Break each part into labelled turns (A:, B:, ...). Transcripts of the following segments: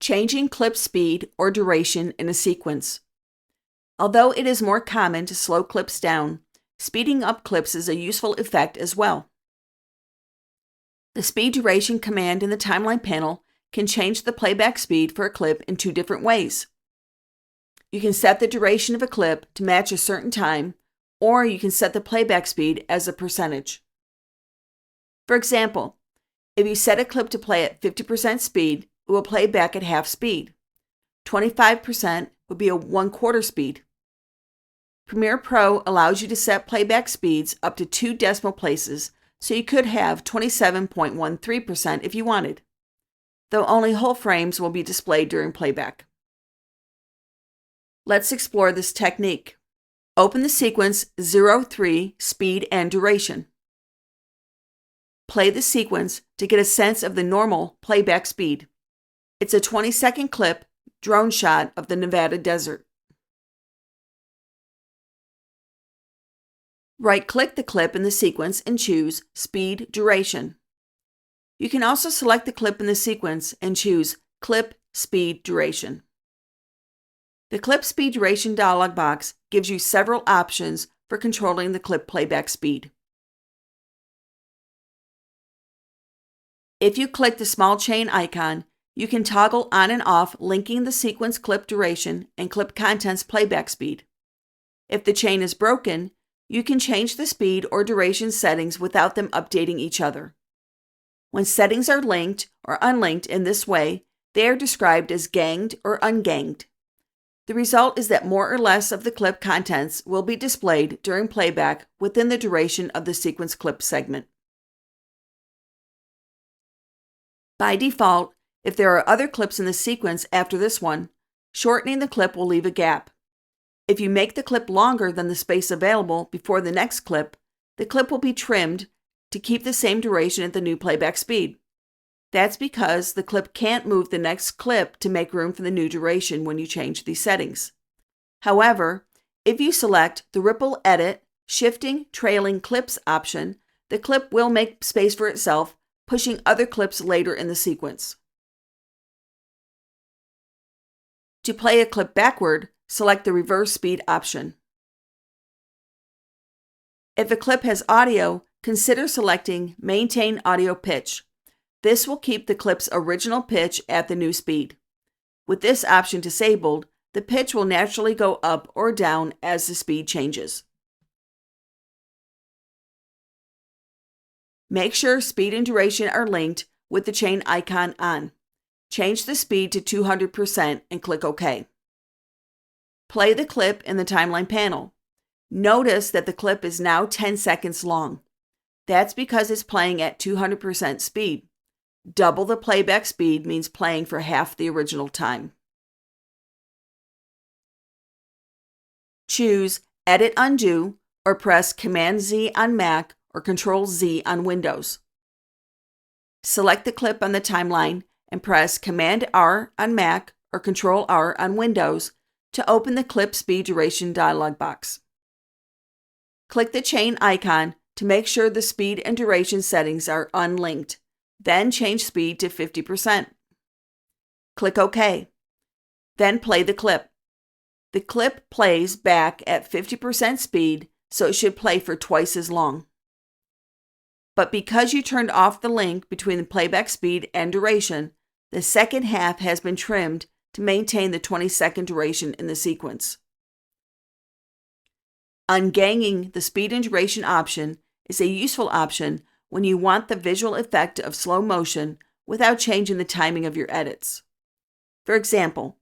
A: Changing clip speed or duration in a sequence. Although it is more common to slow clips down, speeding up clips is a useful effect as well. The speed duration command in the timeline panel can change the playback speed for a clip in two different ways. You can set the duration of a clip to match a certain time, or you can set the playback speed as a percentage. For example, if you set a clip to play at 50% speed, it will play back at half speed. 25% would be a 1/4 speed. Premiere Pro allows you to set playback speeds up to 2 decimal places, so you could have 27.13% if you wanted, though only whole frames will be displayed during playback. Let's explore this technique. Open the sequence 03 Speed and Duration. Play the sequence to get a sense of the normal playback speed. It's a 20-second clip drone shot of the Nevada desert. Right-click the clip in the sequence and choose Speed Duration. You can also select the clip in the sequence and choose Clip Speed Duration. The Clip Speed Duration dialog box gives you several options for controlling the clip playback speed. If you click the small chain icon, you can toggle on and off linking the sequence clip duration and clip contents playback speed. If the chain is broken, you can change the speed or duration settings without them updating each other. When settings are linked or unlinked in this way, they are described as ganged or unganged. The result is that more or less of the clip contents will be displayed during playback within the duration of the sequence clip segment. By default, if there are other clips in the sequence after this one, shortening the clip will leave a gap. If you make the clip longer than the space available before the next clip, the clip will be trimmed to keep the same duration at the new playback speed. That's because the clip can't move the next clip to make room for the new duration when you change these settings. However, if you select the Ripple Edit Shifting Trailing Clips option, the clip will make space for itself, pushing other clips later in the sequence. To play a clip backward, select the Reverse Speed option. If a clip has audio, consider selecting Maintain Audio Pitch. This will keep the clip's original pitch at the new speed. With this option disabled, the pitch will naturally go up or down as the speed changes. Make sure speed and duration are linked with the chain icon on. Change the speed to 200% and click OK. Play the clip in the timeline panel. Notice that the clip is now 10 seconds long. That's because it's playing at 200% speed. Double the playback speed means playing for half the original time. Choose Edit Undo or press Command-Z on Mac or Control-Z on Windows. Select the clip on the timeline and press Command-R on Mac or Control-R on Windows to open the Clip Speed Duration dialog box. Click the chain icon to make sure the speed and duration settings are unlinked. Then change speed to 50%. Click OK. Then play the clip. The clip plays back at 50% speed, so it should play for twice as long. But because you turned off the link between the playback speed and duration, the second half has been trimmed to maintain the 20-second duration in the sequence. Unganging the speed and duration option is a useful option when you want the visual effect of slow motion without changing the timing of your edits. For example,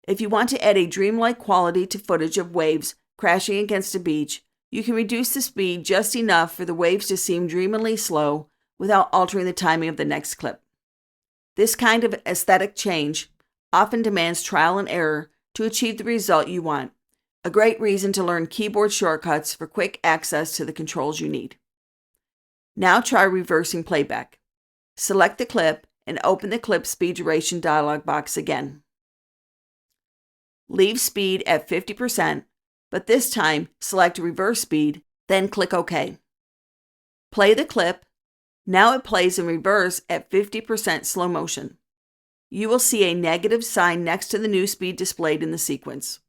A: if you want to add a dreamlike quality to footage of waves crashing against a beach, you can reduce the speed just enough for the waves to seem dreamily slow without altering the timing of the next clip. This kind of aesthetic change often demands trial and error to achieve the result you want, a great reason to learn keyboard shortcuts for quick access to the controls you need. Now try reversing playback. Select the clip and open the Clip Speed Duration dialog box again. Leave speed at 50%, but this time select Reverse Speed, then click OK. Play the clip. Now it plays in reverse at 50% slow motion. you will see a negative sign next to the new speed displayed in the sequence.